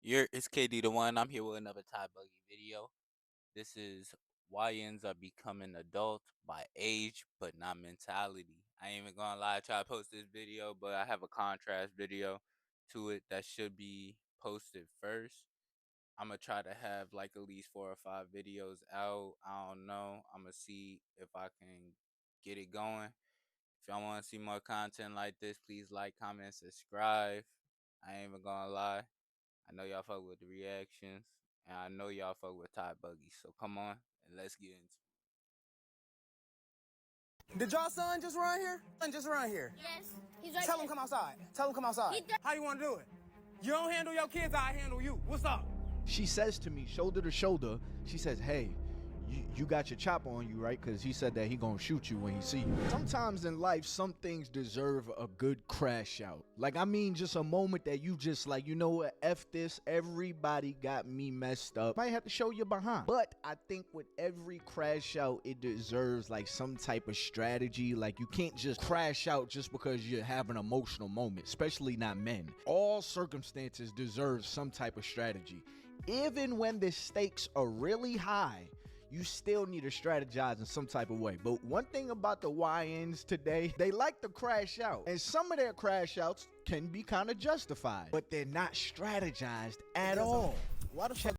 It's KD the one. I'm here with another TyBuggy video. This is YNs are becoming adults by age, but not mentality. I ain't even gonna lie, I try to post this video, but I have a contrast video to it that should be posted first. I'm gonna try to have like at least 4 or 5 videos out. I don't know. I'm gonna see if I can get it going. If y'all want to see more content like this, please like, comment, subscribe. I ain't even gonna lie. I know y'all fuck with the reactions, and I know y'all fuck with TyBuggy. So come on, and let's get into it. Did y'all son just run here? Son just run here. Yes, he's right Tell there. him come outside. Tell him come outside. How you want to do it? You don't handle your kids, I handle you. What's up? She says to me, shoulder to shoulder, she says, hey, you got your chopper on you, right? Because he said that he gonna shoot you when he see you. Sometimes in life, some things deserve a good crash out. Like, I mean, just a moment that you just like, you know what, F this, everybody got me messed up. Might have to show you behind. But I think with every crash out, it deserves like some type of strategy. Like, you can't just crash out just because you have an emotional moment, especially not men. All circumstances deserve some type of strategy. Even when the stakes are really high, you still need to strategize in some type of way. But one thing about the YNs today, they like to crash out. And some of their crash outs can be kind of justified, but they're not strategized at all. Why the fuck?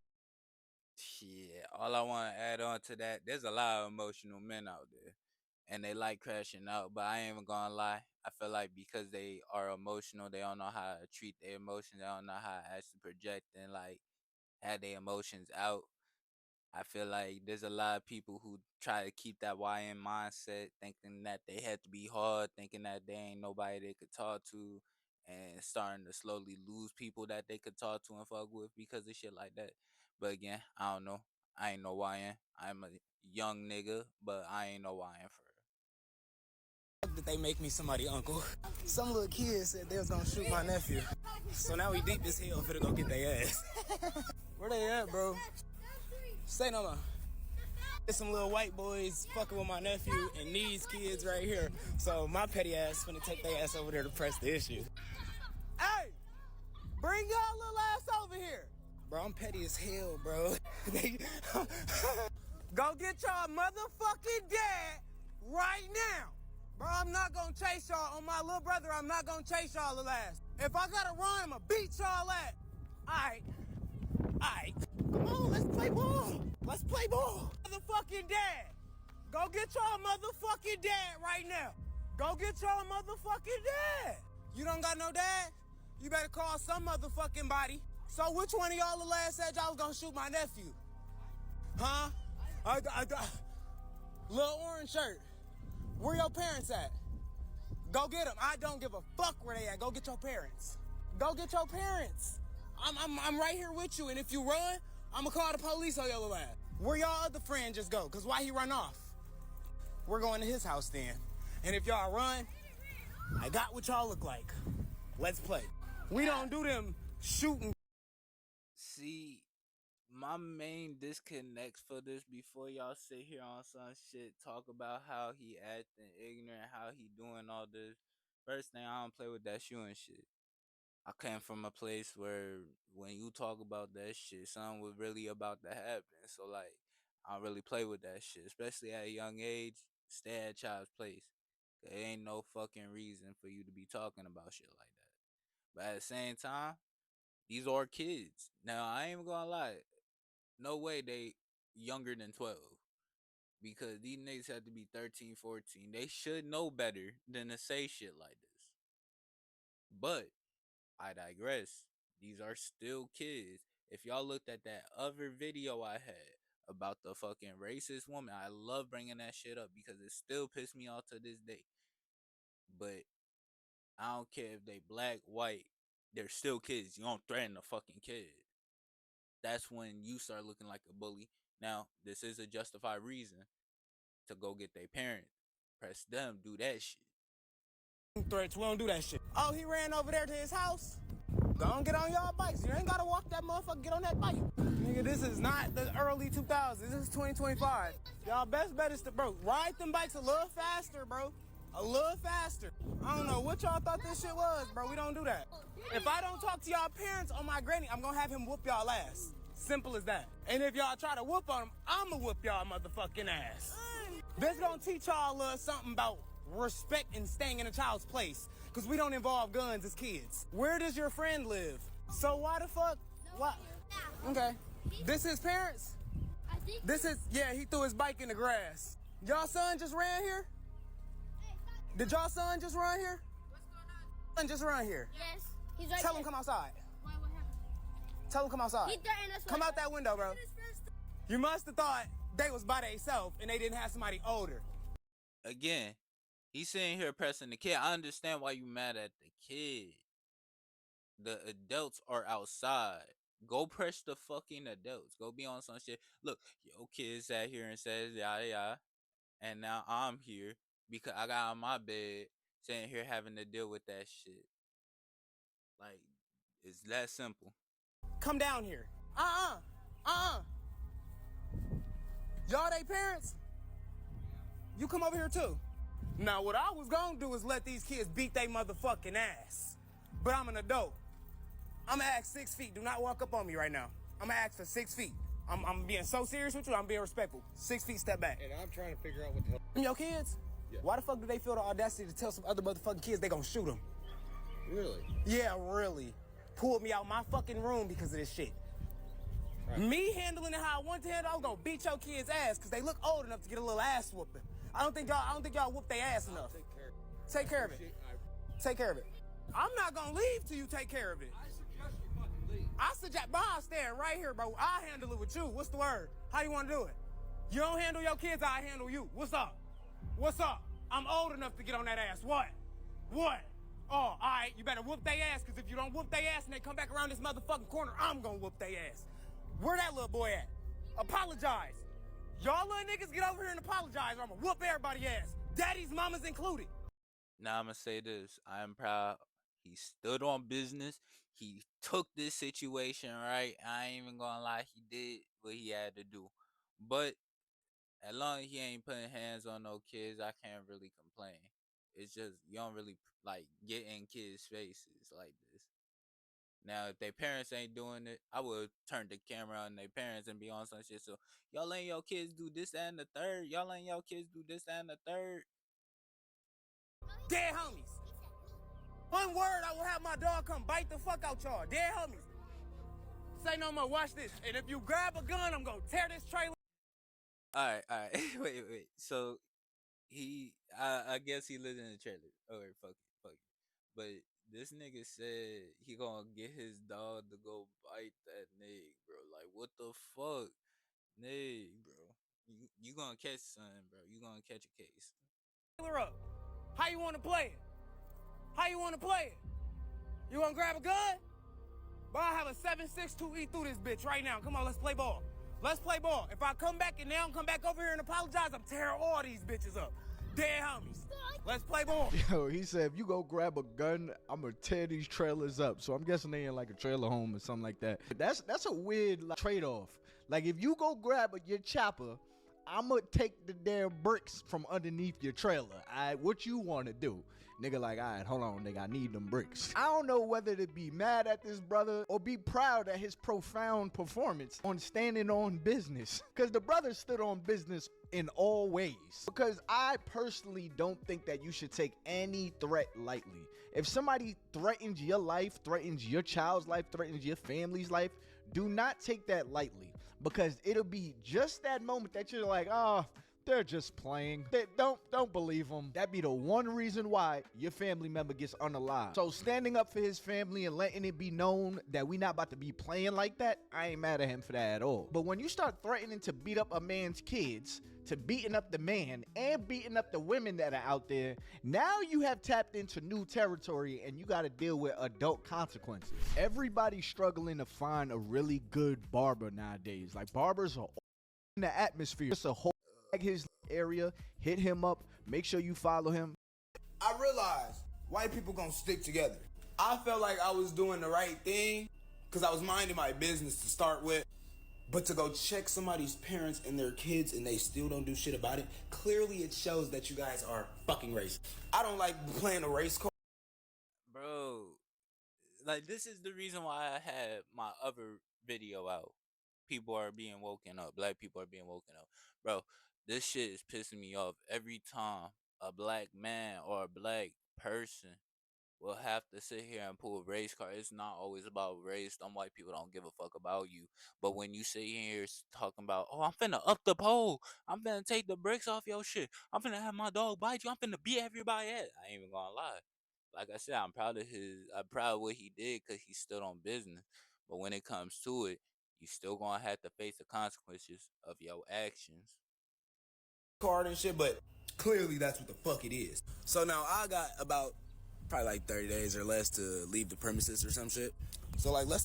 Shit, all I want to add on to that, there's a lot of emotional men out there, and they like crashing out. But I ain't even gonna lie, I feel like because they are emotional, they don't know how to treat their emotions. They don't know how to actually project and like have their emotions out. I feel like there's a lot of people who try to keep that YN mindset, thinking that they had to be hard, thinking that they ain't nobody they could talk to, and starting to slowly lose people that they could talk to and fuck with because of shit like that. But again, I don't know. I ain't no YN. I'm a young nigga, but I ain't no YN for real. Did they make me somebody uncle? Some little kid said they was gonna shoot my nephew. So now we deep as hell finna go get their ass. Where they at, bro? Say no more. There's some little white boys fucking with my nephew and these kids right here. So my petty ass finna take their ass over there to press the issue. Hey! Bring y'all little ass over here! Bro, I'm petty as hell, bro. Go get y'all motherfucking dad right now! Bro, I'm not gonna chase y'all on my little brother. I'm not gonna chase y'all little ass. If I gotta run, I'ma beat y'all ass. Alright. Alright. Come on, let's play ball. Let's play ball. Motherfucking dad. Go get y'all motherfucking dad right now. Go get y'all motherfucking dad. You don't got no dad? You better call some motherfucking body. So which one of y'all little ass said y'all was gonna shoot my nephew? Huh? Little orange shirt. Where your parents at? Go get them. I don't give a fuck where they at. Go get your parents. Go get your parents. I'm right here with you, and if you run, I'ma call the police on your little ass. Where y'all other friend just go? Cause why he run off? We're going to his house then. And if y'all run, I got what y'all look like. Let's play. We don't do them shooting. See, my main disconnects for this before y'all sit here on some shit, talk about how he acting ignorant, how he doing all this. First thing, I don't play with that shooting shit. I came from a place where when you talk about that shit, something was really about to happen. So like, I don't really play with that shit, especially at a young age. Stay at child's place. There ain't no fucking reason for you to be talking about shit like that. But at the same time, these are kids. Now I ain't even gonna lie. No way they younger than 12. Because these niggas have to be 13, 14. They should know better than to say shit like this. But I digress. These are still kids. If y'all looked at that other video I had about the fucking racist woman, I love bringing that shit up because it still pisses me off to this day. But I don't care if they black, white, they're still kids. You don't threaten a fucking kid. That's when you start looking like a bully. Now, this is a justified reason to go get their parents. Press them, do that shit. Threats, we don't do that shit. Oh, he ran over there to his house? Go on, get on y'all bikes. You ain't gotta walk that motherfucker, get on that bike. Nigga, this is not the early 2000s. This is 2025. Y'all best bet is to, bro, ride them bikes a little faster, bro. A little faster. I don't know what y'all thought this shit was, bro. We don't do that. If I don't talk to y'all parents on my granny, I'm gonna have him whoop y'all ass. Simple as that. And if y'all try to whoop on him, I'ma whoop y'all motherfucking ass. This gonna teach y'all a little something about respect and staying in a child's place. Cause we don't involve guns as kids. Where does your friend live? So why the fuck? Why? Okay. This his parents? This is, yeah, he threw his bike in the grass. Y'all son just ran here? Did y'all son just run here? What's going on? Son just run here. Yes. He's right Tell there. him come outside. What happened? Tell him come outside. He threatened us. Come out that window, bro. You must have thought they was by themselves and they didn't have somebody older. Again, he's sitting here pressing the kid. I understand why you mad at the kid. The adults are outside. Go press the fucking adults. Go be on some shit. Look, your kid sat here and says yada yada, and now I'm here because I got on my bed sitting here having to deal with that shit. Like, it's that simple. Come down here. Y'all they parents? You come over here too. Now what I was gonna do is let these kids beat they motherfucking ass. But I'm an adult. I'm gonna ask 6 feet. Do not walk up on me right now. I'm gonna ask for 6 feet. I'm being so serious with you, I'm being respectful. 6 feet, step back. And I'm trying to figure out what the hell. Them your kids? Yeah. Why the fuck do they feel the audacity to tell some other motherfucking kids they gonna shoot them? Really? Yeah, really. Pulled me out my fucking room because of this shit. Right. Me handling it how I want to handle, I was gonna beat your kids' ass because they look old enough to get a little ass whooping. I don't think y'all whoop their ass enough. Take care of it. Take care of it. Take care of it. I'm not gonna leave till you take care of it. I suggest you fucking leave. I suggest, bro, I'll stand right here, bro. I'll handle it with you. What's the word? How you wanna do it? You don't handle your kids, I handle you. What's up? What's up? I'm old enough to get on that ass. What? What? Oh, all right, you better whoop their ass, because if you don't whoop their ass and they come back around this motherfucking corner, I'm gonna whoop their ass. Where that little boy at? Apologize. Y'all little niggas get over here and apologize, or I'm gonna whoop everybody's ass. Daddy's mamas included. Now I'm gonna say this. I am proud. He stood on business. He took this situation right. I ain't even gonna lie. He did what he had to do. But as long as he ain't putting hands on no kids, I can't really complain. It's just you don't really like get in kids' faces like this. Now, if their parents ain't doing it, I would turn the camera on their parents and be on some shit. So y'all letting your kids do this that, and the third. Y'all letting your kids do this that, and the third. Dead homies. One word, I will have my dog come bite the fuck out y'all. Dead homies. Say no more. Watch this. And if you grab a gun, I'm gonna tear this trailer. All right. wait. So I guess he lives in a trailer. Oh, wait, fuck it. But this nigga said he gonna get his dog to go bite that nigga, bro. Like, what the fuck? Nigga, bro. You gonna catch something, bro. You gonna catch a case. Up. How you wanna play it? How you wanna play it? You wanna grab a gun? Bro, I have a 7.62 E through this bitch right now. Come on, let's play ball. Let's play ball. If I come back and now come back over here and apologize, I'm tearing all these bitches up. Dead homies. Let's play ball. Yo, he said, if you go grab a gun, I'm gonna tear these trailers up. So I'm guessing they in like a trailer home or something like that. That's a weird like, trade-off. Like if you go grab your chopper, I'm gonna take the damn bricks from underneath your trailer. What you wanna do? Nigga like, all right, hold on, nigga, I need them bricks. I don't know whether to be mad at this brother or be proud at his profound performance on standing on business. Because the brother stood on business in all ways. Because I personally don't think that you should take any threat lightly. If somebody threatens your life, threatens your child's life, threatens your family's life, do not take that lightly. Because it'll be just that moment that you're like, they're just playing. Don't believe them. That'd be the one reason why your family member gets unalived. So standing up for his family and letting it be known that we not about to be playing like that, I ain't mad at him for that at all. But when you start threatening to beat up a man's kids, to beating up the man and beating up the women that are out there, now you have tapped into new territory and you got to deal with adult consequences. Everybody's struggling to find a really good barber nowadays. Like barbers are in the atmosphere. It's a whole his area, hit him up, make sure you follow him. I realized white people gonna stick together. I felt like I was doing the right thing because I was minding my business to start with. But to go check somebody's parents and their kids and they still don't do shit about it, clearly it shows that you guys are fucking racist. I don't like playing a race card. Bro, like, this is the reason why I had my other video out. People are being woken up. Black people are being woken up. Bro, this shit is pissing me off every time a black man or a black person will have to sit here and pull a race card. It's not always about race. Some white people don't give a fuck about you. But when you sit here talking about, oh, I'm finna up the pole. I'm finna take the bricks off your shit. I'm finna have my dog bite you. I'm finna beat everybody at. I ain't even gonna lie. Like I said, I'm proud of what he did because he stood on business. But when it comes to it, you still gonna have to face the consequences of your actions. Card and shit, but clearly that's what the fuck it is. So now I got about probably like 30 days or less to leave the premises or some shit. So like let's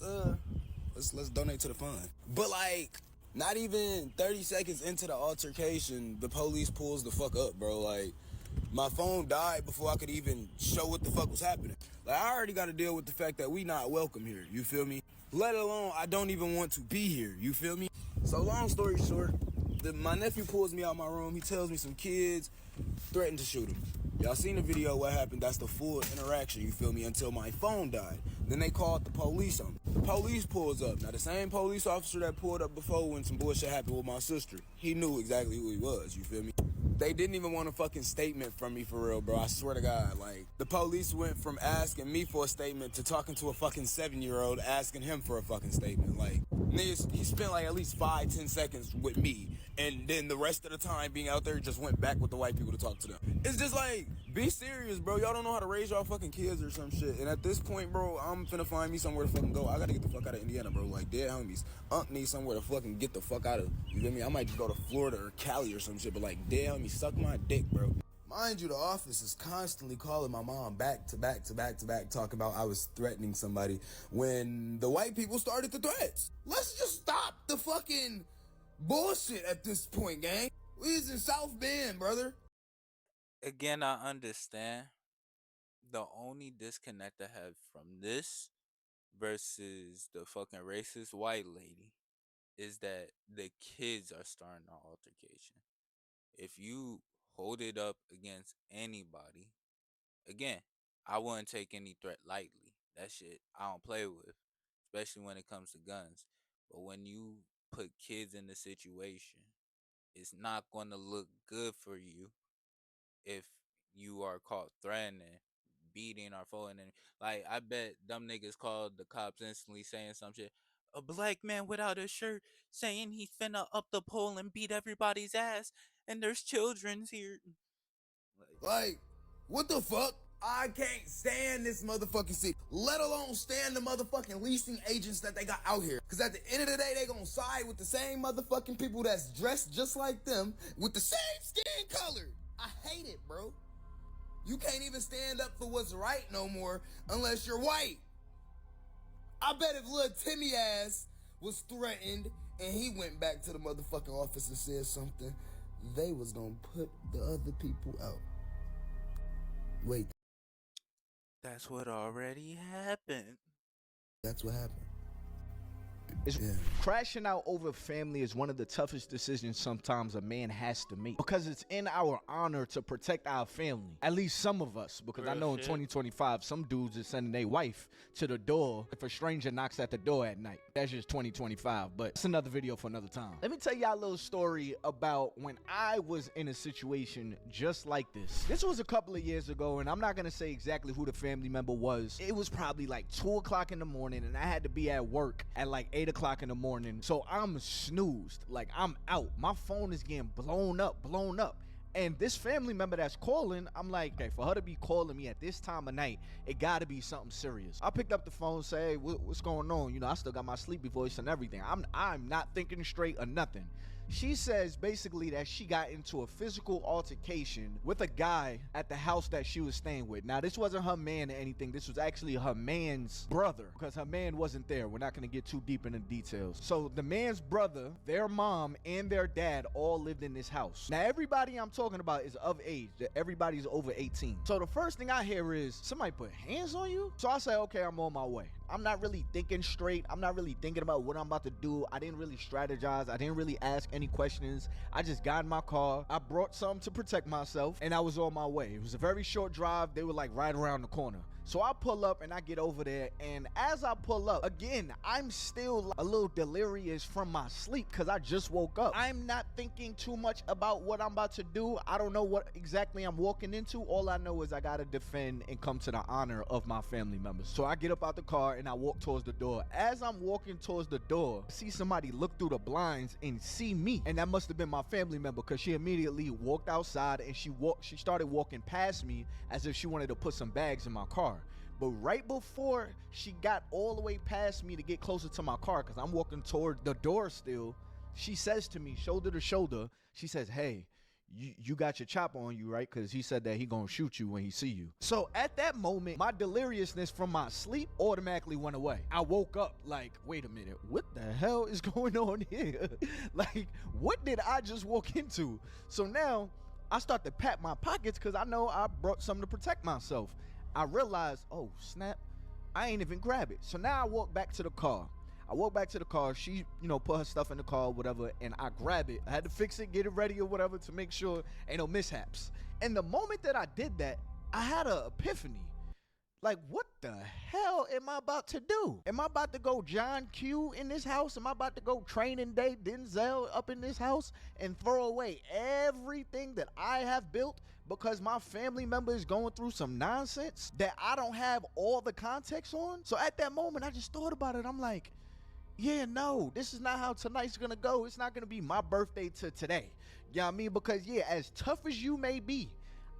donate to the fund. But like not even 30 seconds into the altercation, the police pulls the fuck up, bro. Like my phone died before I could even show what the fuck was happening. Like I already got to deal with the fact that we not welcome here. You feel me? Let alone I don't even want to be here. You feel me? So long story short, my nephew pulls me out my room. He tells me some kids threatened to shoot him. Y'all seen the video what happened? That's the full interaction, you feel me, until my phone died. Then they called the police on me. The police pulls up. Now the same police officer that pulled up before when some bullshit happened with my sister, he knew exactly who he was, you feel me? They didn't even want a fucking statement from me for real, bro. I swear to God. Like, the police went from asking me for a statement to talking to a fucking 7-year-old asking him for a fucking statement. Like, niggas, he spent like at least 5-10 seconds with me. And then the rest of the time being out there just went back with the white people to talk to them. It's just like, be serious, bro. Y'all don't know how to raise y'all fucking kids or some shit. And at this point, bro, I'm finna find me somewhere to fucking go. I gotta get the fuck out of Indiana, bro. Like, dead homies. Unc needs somewhere to fucking get the fuck out of. You feel me? I might just go to Florida or Cali or some shit. But like, dead homies, suck my dick, bro. Mind you, the office is constantly calling my mom back to back, talking about I was threatening somebody when the white people started the threats. Let's just stop the fucking bullshit at this point, gang. We is in South Bend, brother. Again, I understand. The only disconnect I have from this versus the fucking racist white lady is that the kids are starting an altercation. If you hold it up against anybody, again, I wouldn't take any threat lightly. That shit I don't play with, especially when it comes to guns. But when you put kids in the situation, it's not going to look good for you if you are caught threatening, beating, or following. Like, I bet them niggas called the cops instantly saying some shit. A black man without a shirt saying he's finna up the pole and beat everybody's ass, and there's children's here. Like, what the fuck? I can't stand this motherfucking city, let alone stand the motherfucking leasing agents that they got out here. Cause at the end of the day, they gonna side with the same motherfucking people that's dressed just like them with the same skin color. I hate it, bro. You can't even stand up for what's right no more unless you're white. I bet if little Timmy ass was threatened and he went back to the motherfucking office and said something, they was gonna put the other people out. Wait. That's what already happened. That's what happened. Crashing out over family is one of the toughest decisions sometimes a man has to make, because it's in our honor to protect our family, at least some of us, because I know in 2025 some dudes are sending their wife to the door if a stranger knocks at the door at night. That's just 2025, but it's another video for another time. Let me tell y'all a little story about when I was in a situation just like this. This was a couple of years ago, and I'm not gonna say exactly who the family member was. It was probably like 2 o'clock in the morning, and I had to be at work at like 8 o'clock in the morning. So I'm snoozed, like I'm out. My phone is getting blown up. And this family member that's calling, I'm like, okay, for her to be calling me at this time of night, it gotta be something serious. I picked up the phone, say, hey, what's going on? You know, I still got my sleepy voice and everything. I'm not thinking straight or nothing. She says basically that she got into a physical altercation with a guy at the house that she was staying with. Now, this wasn't her man or anything. This was actually her man's brother, because her man wasn't there. We're not going to get too deep into details. So the man's brother, their mom, and their dad all lived in this house. Now, everybody I'm talking about is of age. Everybody's over 18. So the first thing I hear is, somebody put hands on you? So I say, okay, I'm on my way. I'm not really thinking straight. I'm not really thinking about what I'm about to do. I didn't really strategize. I didn't really ask any questions. I just got in my car. I brought something to protect myself, and I was on my way. It was a very short drive. They were like right around the corner. So I pull up and I get over there, and as I pull up, again, I'm still a little delirious from my sleep because I just woke up. I'm not thinking too much about what I'm about to do. I don't know what exactly I'm walking into. All I know is I gotta defend and come to the honor of my family members. So I get up out the car and I walk towards the door. As I'm walking towards the door, I see somebody look through the blinds and see me, and that must have been my family member, because she immediately walked outside and she started walking past me as if she wanted to put some bags in my car. But right before she got all the way past me to get closer to my car, because I'm walking toward the door still, she says to me, shoulder to shoulder, she says, hey, you got your chopper on you, right? Because he said that he gonna shoot you when he see you. So at that moment, my deliriousness from my sleep automatically went away. I woke up like, wait a minute, what the hell is going on here? Like, what did I just walk into? So now I start to pat my pockets because I know I brought something to protect myself. I realized, oh snap, I ain't even grab it. So now I walk back to the car. She, put her stuff in the car, whatever, and I grab it. I had to fix it, get it ready or whatever to make sure ain't no mishaps. And the moment that I did that, I had an epiphany. Like, what the hell am I about to do? Am I about to go John Q in this house? Am I about to go Training Day Denzel up in this house and throw away everything that I have built because my family member is going through some nonsense that I don't have all the context on? So at that moment, I just thought about it. I'm like, yeah, no, this is not how tonight's gonna go. It's not gonna be my birthday to today. You know what I mean? Because, yeah, as tough as you may be,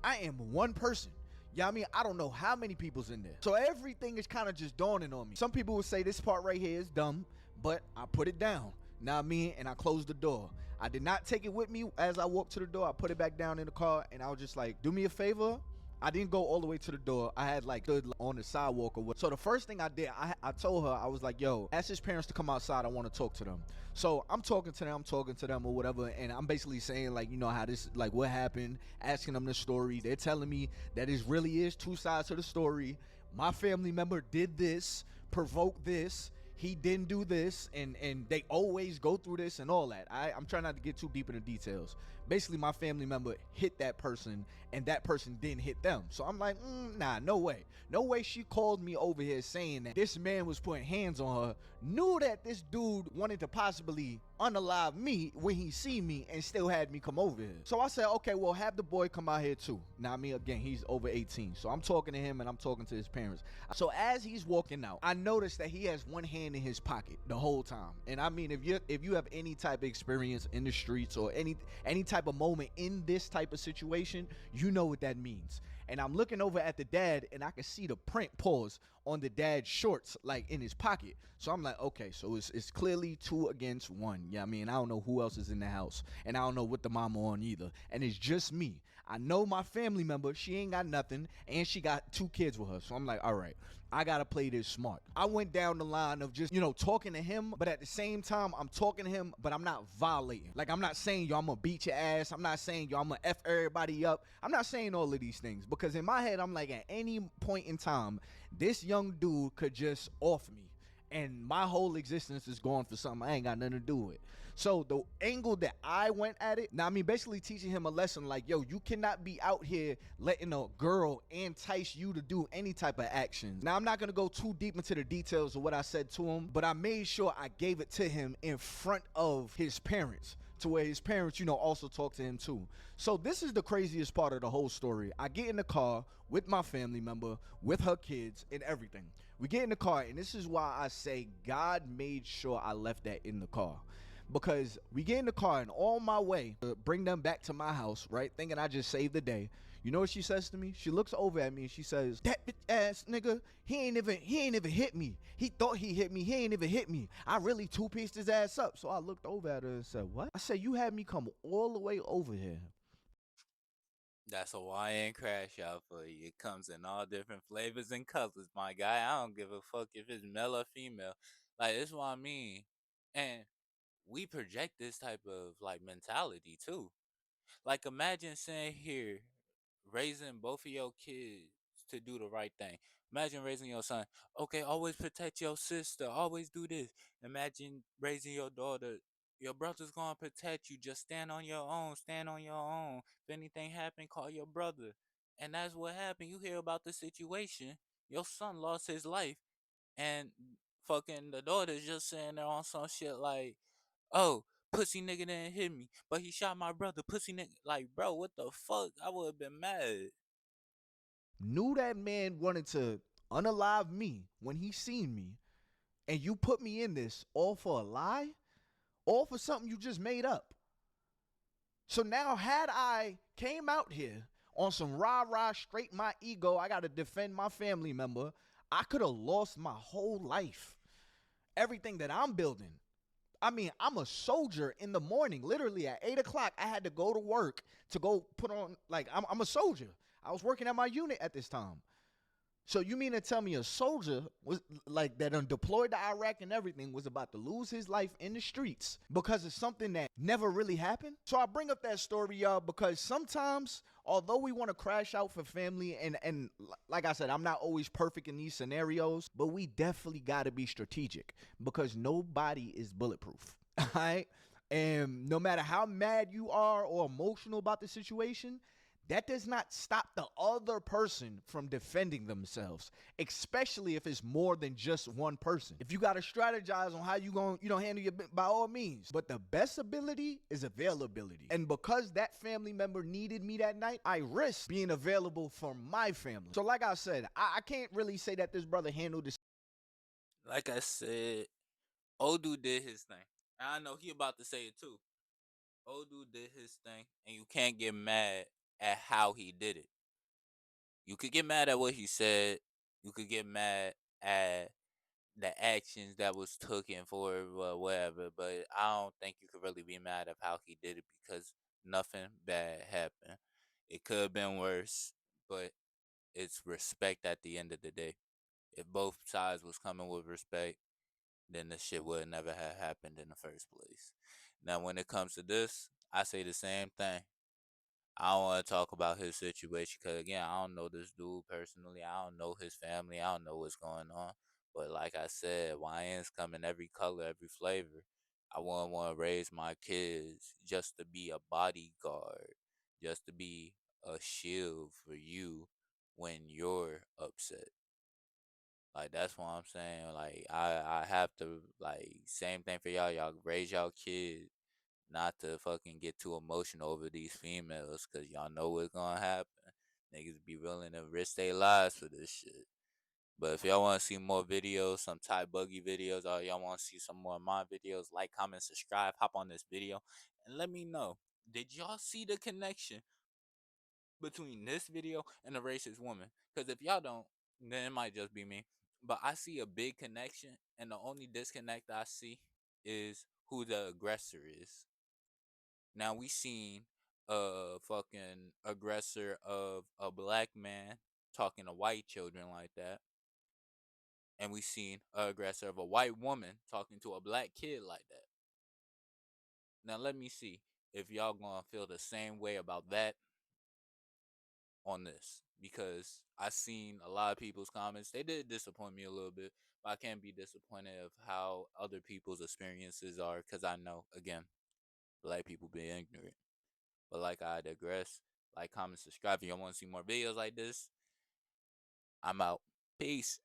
I am one person. Yeah, I mean, I don't know how many people's in there. So everything is kind of just dawning on me. Some people would say this part right here is dumb, but I put it down. Now I mean, and I closed the door. I did not take it with me as I walked to the door. I put it back down in the car, and I was just like, do me a favor. I didn't go all the way to the door. I had like stood on the sidewalk or what. So the first thing I did, I told her, I was like, yo, ask his parents to come outside. I want to talk to them. So I'm talking to them or whatever. And I'm basically saying like, how this, like what happened, asking them the story. They're telling me that it really is two sides to the story. My family member did this, provoked this. He didn't do this, and they always go through this and all that. I'm trying not to get too deep into details. Basically, my family member hit that person, and that person didn't hit them. So I'm like, nah, no way. No way she called me over here saying that this man was putting hands on her, knew that this dude wanted to possibly unalive me when he see me and still had me come over here. So I said, okay, well, have the boy come out here too. Now, again, he's over 18. So I'm talking to him and I'm talking to his parents. So as he's walking out, I noticed that he has one hand in his pocket the whole time. And I mean, if you have any type of experience in the streets or any type of moment in this type of situation, you know what that means. And I'm looking over at the dad, and I can see the print pause on the dad's shorts, like in his pocket. So I'm like, okay, so it's clearly 2 against 1. Yeah, I mean, I don't know who else is in the house, and I don't know what the mama on either. And it's just me. I know my family member, she ain't got nothing, and she got 2 kids with her. So I'm like, all right, I gotta play this smart. I went down the line of just, talking to him, but at the same time, I'm talking to him, but I'm not violating. Like, I'm not saying, yo, I'm gonna beat your ass. I'm not saying, yo, I'm gonna F everybody up. I'm not saying all of these things, because in my head, I'm like, at any point in time, this young dude could just off me, and my whole existence is going for something I ain't got nothing to do with. So the angle that I went at it, now I mean, basically teaching him a lesson like, yo, you cannot be out here letting a girl entice you to do any type of actions. Now I'm not gonna go too deep into the details of what I said to him, but I made sure I gave it to him in front of his parents, to where his parents, also talk to him too. So this is the craziest part of the whole story. I get in the car with my family member, with her kids and everything. We get in the car, and this is why I say God made sure I left that in the car. Because we get in the car, and on my way to bring them back to my house, right, thinking I just saved the day, You know what she says to me? She looks over at me and she says, "That bitch ass nigga, he ain't even hit me. He thought he hit me. He ain't even hit me. I really two-pieced his ass up." So I looked over at her and said, "What?" I said, "You had me come all the way over here." That's a YN crash out for you. It comes in all different flavors and colors, my guy. I don't give a fuck if it's male or female. Like, that's what I mean. And we project this type of like mentality too. Like, imagine saying here, raising both of your kids to do the right thing. Imagine raising your son. Okay, always protect your sister. Always do this. Imagine raising your daughter. Your brother's gonna protect you. Just stand on your own. Stand on your own. If anything happen, call your brother. And that's what happened. You hear about the situation. Your son lost his life, and fucking the daughter's just saying there on some shit like, "Oh, pussy nigga didn't hit me, but he shot my brother. Pussy nigga." Like, bro, what the fuck? I would have been mad. Knew that man wanted to unalive me when he seen me, and you put me in this all for a lie? All for something you just made up. So now had I came out here on some rah-rah, straight my ego, I gotta defend my family member, I could have lost my whole life. Everything that I'm building. I mean, I'm a soldier in the morning. Literally at 8 o'clock, I had to go to work to go put on, like, I'm a soldier. I was working at my unit at this time. So you mean to tell me a soldier was like that deployed to Iraq and everything was about to lose his life in the streets because of something that never really happened? So I bring up that story, y'all, because sometimes, although we want to crash out for family, and like I said, I'm not always perfect in these scenarios, but we definitely got to be strategic because nobody is bulletproof. All right? And no matter how mad you are or emotional about the situation, that does not stop the other person from defending themselves, especially if it's more than just one person. If you got to strategize on how you going to handle your by all means. But the best ability is availability. And because that family member needed me that night, I risked being available for my family. So like I said, I can't really say that this brother handled this. Like I said, old dude did his thing. And I know he about to say it too. Old dude did his thing, and you can't get mad at how he did it. You could get mad at what he said. You could get mad at the actions that was taken for it, whatever. But I don't think you could really be mad at how he did it because nothing bad happened. It could have been worse, but it's respect at the end of the day. If both sides was coming with respect, then this shit would never have happened in the first place. Now, when it comes to this, I say the same thing. I don't want to talk about his situation because, again, I don't know this dude personally. I don't know his family. I don't know what's going on. But like I said, YNs come in every color, every flavor. I wouldn't want to raise my kids just to be a bodyguard, just to be a shield for you when you're upset. Like, that's what I'm saying. Like, I have to, like, same thing for y'all. Y'all raise y'all kids not to fucking get too emotional over these females, cause y'all know what's gonna happen. Niggas be willing to risk their lives for this shit. But if y'all want to see more videos, some TyBuggy videos, or y'all want to see some more of my videos, like, comment, subscribe, hop on this video, and let me know. Did y'all see the connection between this video and a racist woman? Because if y'all don't, then it might just be me. But I see a big connection, and the only disconnect I see is who the aggressor is. Now we seen a fucking aggressor of a black man talking to white children like that. And we seen a aggressor of a white woman talking to a black kid like that. Now let me see if y'all gonna feel the same way about that on this. Because I seen a lot of people's comments. They did disappoint me a little bit. But I can't be disappointed of how other people's experiences are. Because I know, again, black people being ignorant. But like I digress, like, comment, subscribe if y'all want to see more videos like this. I'm out. Peace.